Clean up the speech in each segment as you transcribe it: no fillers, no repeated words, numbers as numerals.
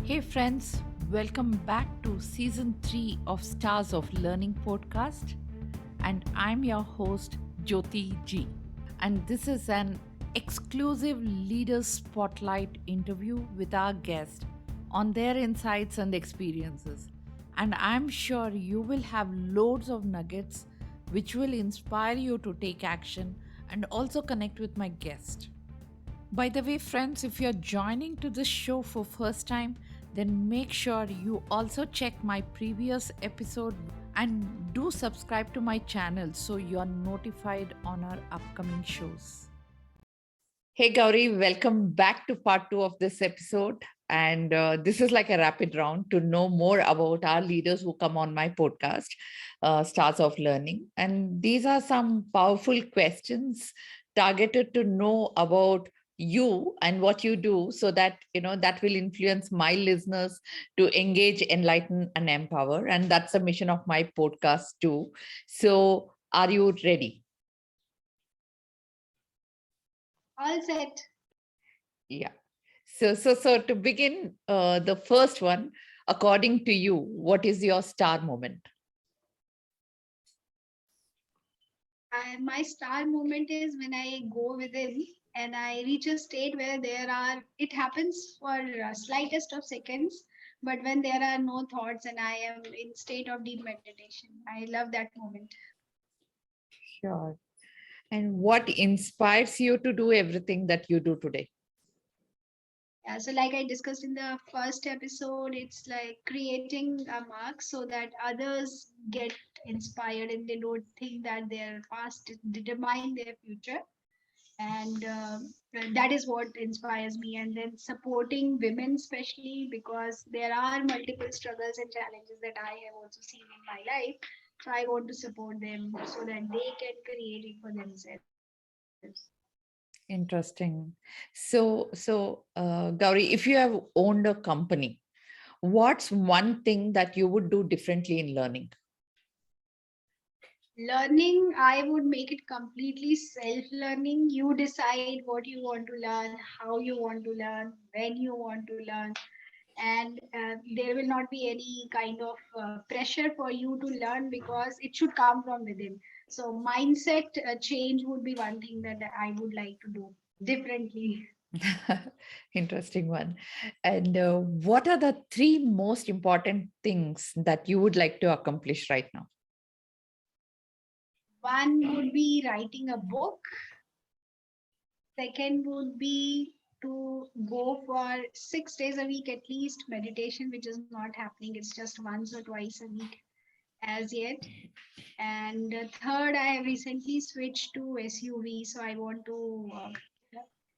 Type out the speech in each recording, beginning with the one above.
Hey friends, welcome back to season 3 of Stars of Learning podcast. And I'm your host, Jyoti G. And this is an exclusive Leaders Spotlight interview with our guest on their insights and experiences. And I'm sure you will have loads of nuggets which will inspire you to take action and also connect with my guest. By the way, friends, if you're joining to this show for first time, then make sure you also check my previous episode and do subscribe to my channel so you're notified on our upcoming shows. Hey Gauri, welcome back to part 2 of this episode. And this is like a rapid round to know more about our leaders who come on my podcast, Stars of Learning. And these are some powerful questions targeted to know about you and what you do so that that will influence my listeners to engage, enlighten and empower. And that's the mission of my podcast too. So are you ready? All set. Yeah. So to begin, the first one, according to you, what is your star moment? My star moment is when I go within and I reach a state where it happens for slightest of seconds, but when there are no thoughts and I am in state of deep meditation. I love that moment. Sure. And what inspires you to do everything that you do today? Yeah, so like I discussed in the first episode, it's like creating a mark so that others get inspired and they don't think that their past determine their future. And that is what inspires me, and then supporting women especially because there are multiple struggles and challenges that I have also seen in my life, so I want to support them so that they can create it for themselves. Interesting. So Gauri, if you have owned a company, what's one thing that you would do differently in learning? Learning, I would make it completely self learning. You decide what you want to learn, how you want to learn, when you want to learn, and there will not be any kind of pressure for you to learn because it should come from within. So mindset change would be one thing that I would like to do differently. Interesting one. And what are the three most important things that you would like to accomplish right now? One would be writing a book. Second would be to go for 6 days a week at least meditation, which is not happening. It's just once or twice a week as yet. And third, I have recently switched to SUV, so I want to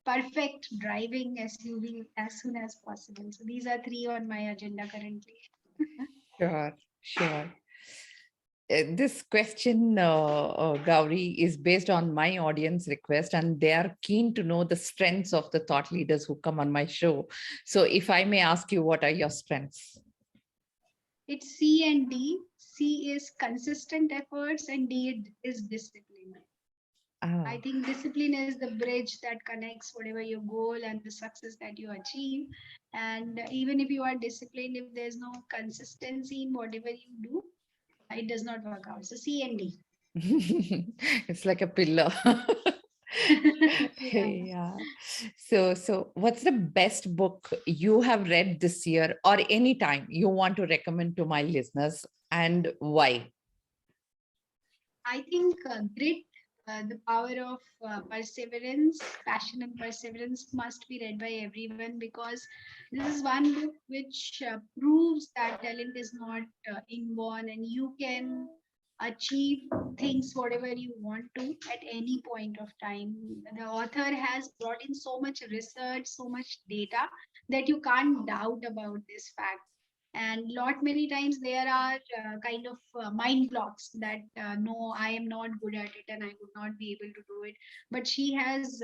perfect driving SUV as soon as possible. So these are three on my agenda currently. Sure, sure. This question, Gauri, is based on my audience request, and they are keen to know the strengths of the thought leaders who come on my show. So, if I may ask you, what are your strengths? It's C and D. C is consistent efforts, and D is discipline. I Ah, think discipline is the bridge that connects whatever your goal and the success that you achieve. And even if you are disciplined, if there's no consistency in whatever you do, it does not work out. So C and D. it's like a pillar. Yeah. Yeah. So, what's the best book you have read this year or any time you want to recommend to my listeners, and why? I think grit, the power of perseverance, passion, and perseverance must be read by everyone because this is one book which proves that talent is not inborn and you can achieve things whatever you want to at any point of time. The author has brought in so much research, so much data that you can't doubt about this fact, and lot many times there are kind of mind blocks that no, I am not good at it and I would not be able to do it, but she has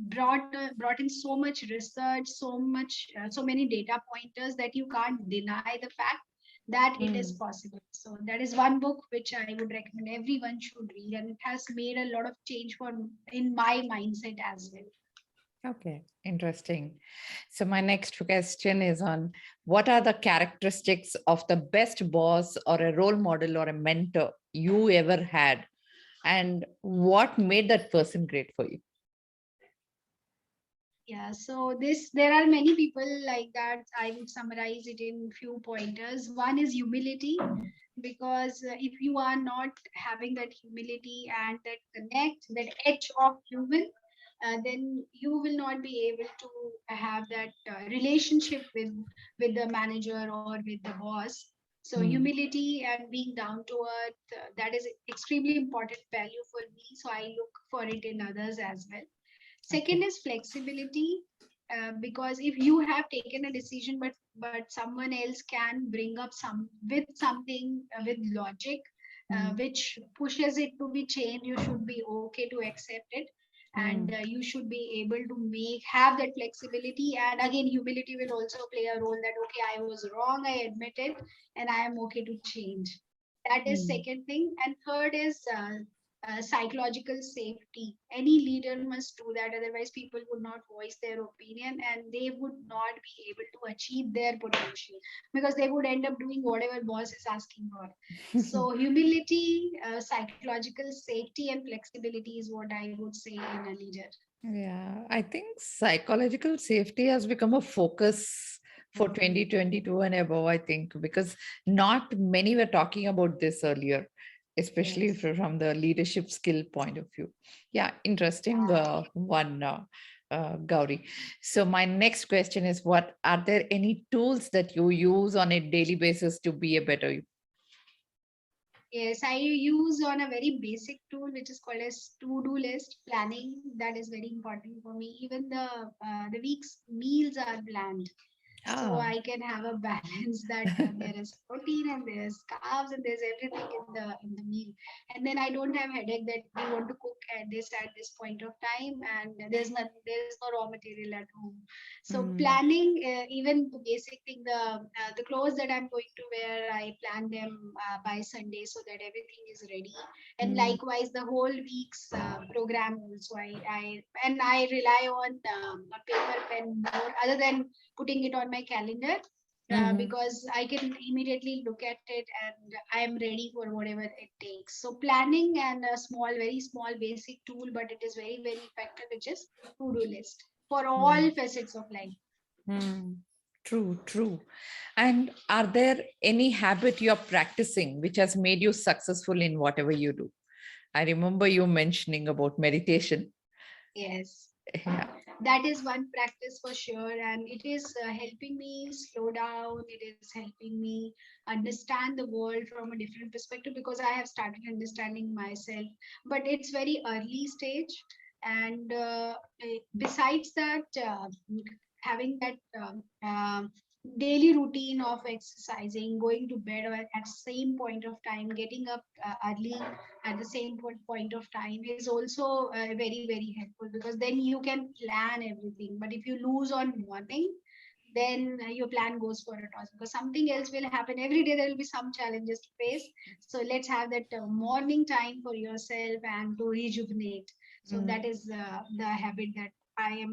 brought in so much research, so many data pointers that you can't deny the fact that it is Hmm. possible. So that is one book which I would recommend everyone should read, and it has made a lot of change for in my mindset as well. Okay, interesting. So my next question is on what are the characteristics of the best boss or a role model or a mentor you ever had, and what made that person great for you? Yeah, so there are many people like that. I would summarize it in few pointers. One is humility, because if you are not having that humility and that connect, that edge of human, then you will not be able to have that relationship with the manager or with the boss. So Mm, humility and being down to earth, that is extremely important value for me. So I look for it in others as well. Second okay. is flexibility, because if you have taken a decision, but someone else can bring up something with logic, Mm, which pushes it to be changed, you should be okay to accept it, and mm, you should be able to have that flexibility. And again, humility will also play a role, that okay, I was wrong, I admit it, and I am okay to change. That is mm, second thing. And third is psychological safety. Any leader must do that, otherwise people would not voice their opinion and they would not be able to achieve their potential, because they would end up doing whatever boss is asking for. So humility, psychological safety, and flexibility is what I would say in a leader. Yeah, I think psychological safety has become a focus for 2022 and above, I think, because not many were talking about this earlier, especially Yes. from the leadership skill point of view. Yeah, interesting one, Gauri. So my next question is, what are there any tools that you use on a daily basis to be a better you? Yes, I use on a very basic tool which is called as to-do list planning. That is very important for me. Even the week's meals are planned, so Ah, I can have a balance that there is protein and there's carbs and there's everything in the meal. And then I don't have headache that we want to cook at this point of time, and there's no raw material at home. So mm, planning, even the basic thing, the clothes that I'm going to wear, I plan them by Sunday so that everything is ready. And mm, likewise, the whole week's program also, I rely on a paper pen more, other than putting it on my calendar, mhm, because I can immediately look at it and I am ready for whatever it takes. So planning and a small, very small basic tool, but it is very, very effective, which is to-do list for all mm. facets of life. Mm, true, true. And are there any habit you're practicing which has made you successful in whatever you do? I remember you mentioning about meditation. Yes. Yeah. That is one practice for sure, and it is helping me slow down. It is helping me understand the world from a different perspective, because I have started understanding myself, but it's very early stage. And besides that, having that daily routine of exercising, going to bed at same point of time, getting up early at the same point of time is also very, very helpful, because then you can plan everything. But if you lose on morning, then your plan goes for a toss, because something else will happen every day. There will be some challenges to face. So let's have that morning time for yourself and to rejuvenate. So Mm, that is the habit that I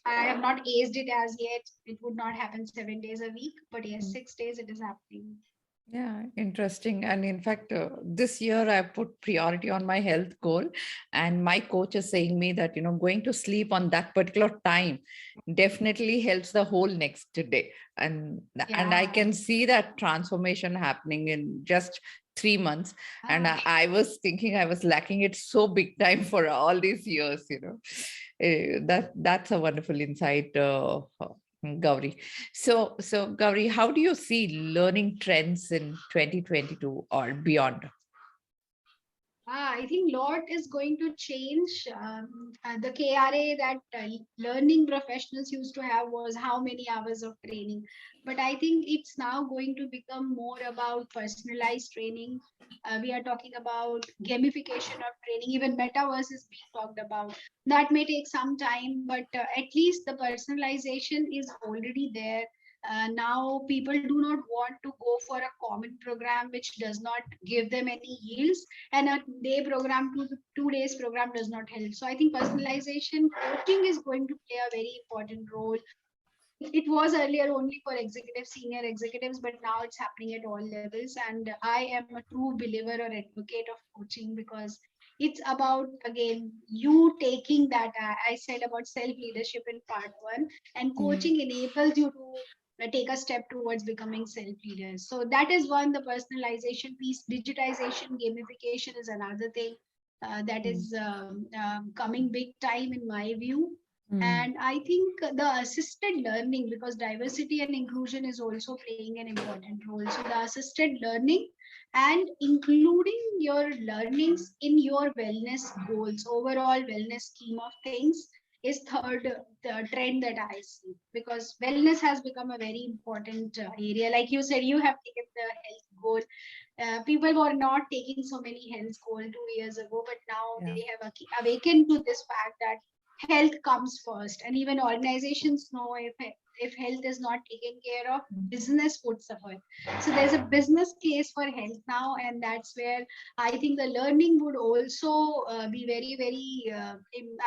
have not aged it as yet. It would not happen 7 days a week, but yes, mm. 6 days it is happening. Yeah, interesting. And in fact, this year I put priority on my health goal, and my coach is saying me that going to sleep on that particular time definitely helps the whole next day, and I Yeah. can see that transformation happening in just 3 months. And Ah. I was thinking I was lacking it so big time for all these years. That's a wonderful insight, Gauri. So Gauri, how do you see learning trends in 2022 or beyond? I think lot is going to change. The KRA that learning professionals used to have was how many hours of training, but I think it's now going to become more about personalized training. We are talking about gamification of training. Even metaverse is being talked about. That may take some time, but at least the personalization is already there. Now people do not want to go for a common program which does not give them any yields, and a day program, 2 days program does not help. So I think personalization coaching is going to play a very important role. It was earlier only for executives, senior executives, but now it's happening at all levels. And I am a true believer or advocate of coaching, because it's about, again, you taking that I said about self leadership in part one, and Mm, coaching enables you to take a step towards becoming self leaders. So that is one, the personalization piece. Digitization, gamification is another thing that mm, is coming big time in my view. mm, And I think the assisted learning, because diversity and inclusion is also playing an important role. So the assisted learning and including your learnings in your wellness goals, overall wellness scheme of things, is third the trend that I see, because wellness has become a very important area. Like you said, you have taken the health goal. People were not taking so many health goal 2 years ago, but now yeah. they have awakened to this fact that health comes first, and even organizations know if health is not taken care of, Mm, business would suffer. So there's a business case for health now, and that's where I think the learning would also be very very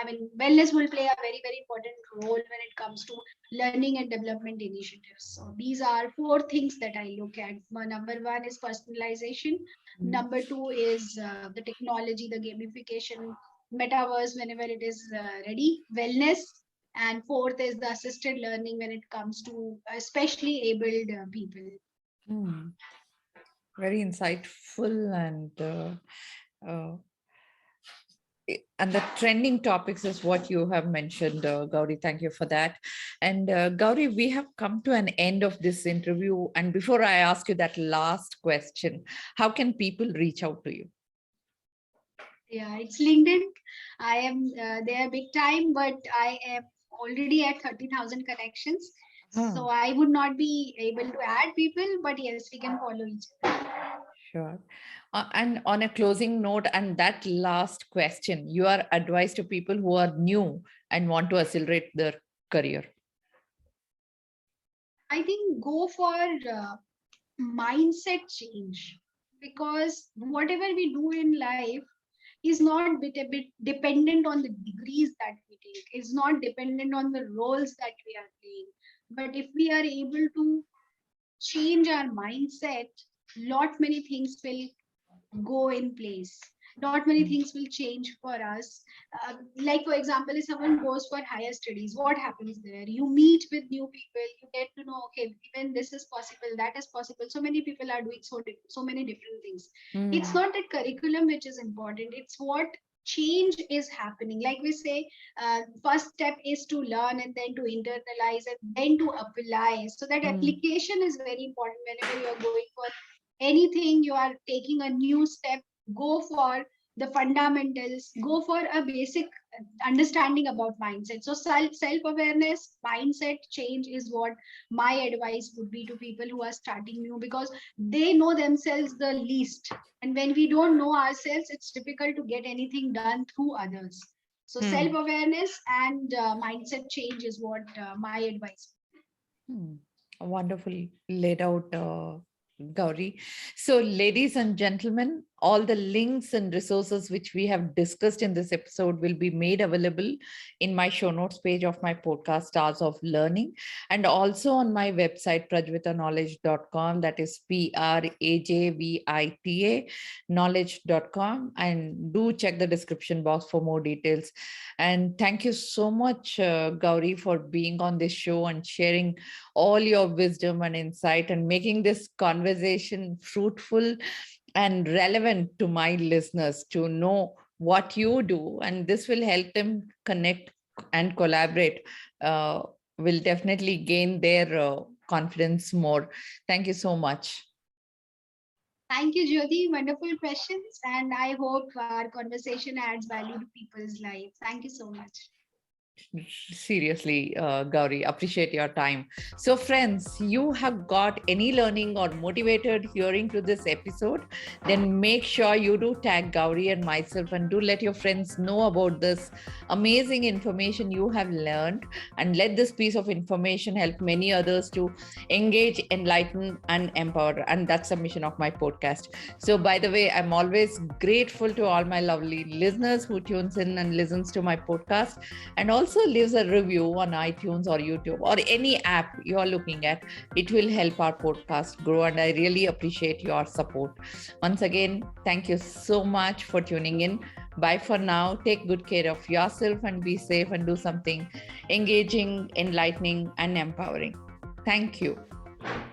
I mean, wellness will play a very very important role when it comes to learning and development initiatives. So these are four things that I look at. Number one is personalization. mm. Number two is the technology, the gamification, metaverse whenever it is ready, wellness, and fourth is the assisted learning when it comes to especially abled people. Mm. Very insightful uh, and the trending topics is what you have mentioned, Gauri. Thank you for that. And Gauri, we have come to an end of this interview. And before I ask you that last question, how can people reach out to you? Yeah, it's LinkedIn. I am there big time, but I am already at 30,000 connections. So Ah, I would not be able to add people, but yes, we can follow each other. sure. And on a closing note, and that last question, your advice to people who are new and want to accelerate their career. I think go for mindset change, because whatever we do in life is not a bit dependent on the degrees that we take. It's not dependent on the roles that we are playing. But if we are able to change our mindset, lot many things will go in place. Not many Mm, things will change for us. Like for example, if someone goes for higher studies, what happens there? You meet with new people, you get to know, okay, even this is possible, that is possible. So many people are doing so many different things. It's mm, not that curriculum which is important, it's what change is happening. Like we say, first step is to learn, and then to internalize, and then to apply. So that mm, application is very important. Whenever you are going for anything, you are taking a new step, go for the fundamentals, go for a basic understanding about mindset. So self awareness, mindset change is what my advice would be to people who are starting new, because they know themselves the least, and when we don't know ourselves, it's difficult to get anything done through others. So self mm. awareness and mindset change is what my advice. Hmm. Wonderfully laid out, Gauri. So, ladies and gentlemen, all the links and resources which we have discussed in this episode will be made available in my show notes page of my podcast, Stars of Learning, and also on my website, prajvitaknowledge.com. That is PRAJVITA knowledge.com. And do check the description box for more details. And thank you so much, Gauri, for being on this show and sharing all your wisdom and insight and making this conversation fruitful and relevant to my listeners to know what you do. And this will help them connect and collaborate, uh, will definitely gain their confidence more. Thank you so much. Thank you, Jyoti. Wonderful questions. And I hope our conversation adds value to people's lives. Thank you so much. Seriously, Gauri, appreciate your time. So, friends, you have got any learning or motivated hearing to this episode, then make sure you do tag Gauri and myself and do let your friends know about this amazing information you have learned, and let this piece of information help many others to engage, enlighten, and empower. And that's the mission of my podcast. So, by the way, I'm always grateful to all my lovely listeners who tunes in and listens to my podcast, and also leaves a review on iTunes or YouTube or any app you are looking at. It will help our podcast grow, and I really appreciate your support. Once again, thank you so much for tuning in. Bye for now. Take good care of yourself and be safe and do something engaging, enlightening, and empowering. Thank you.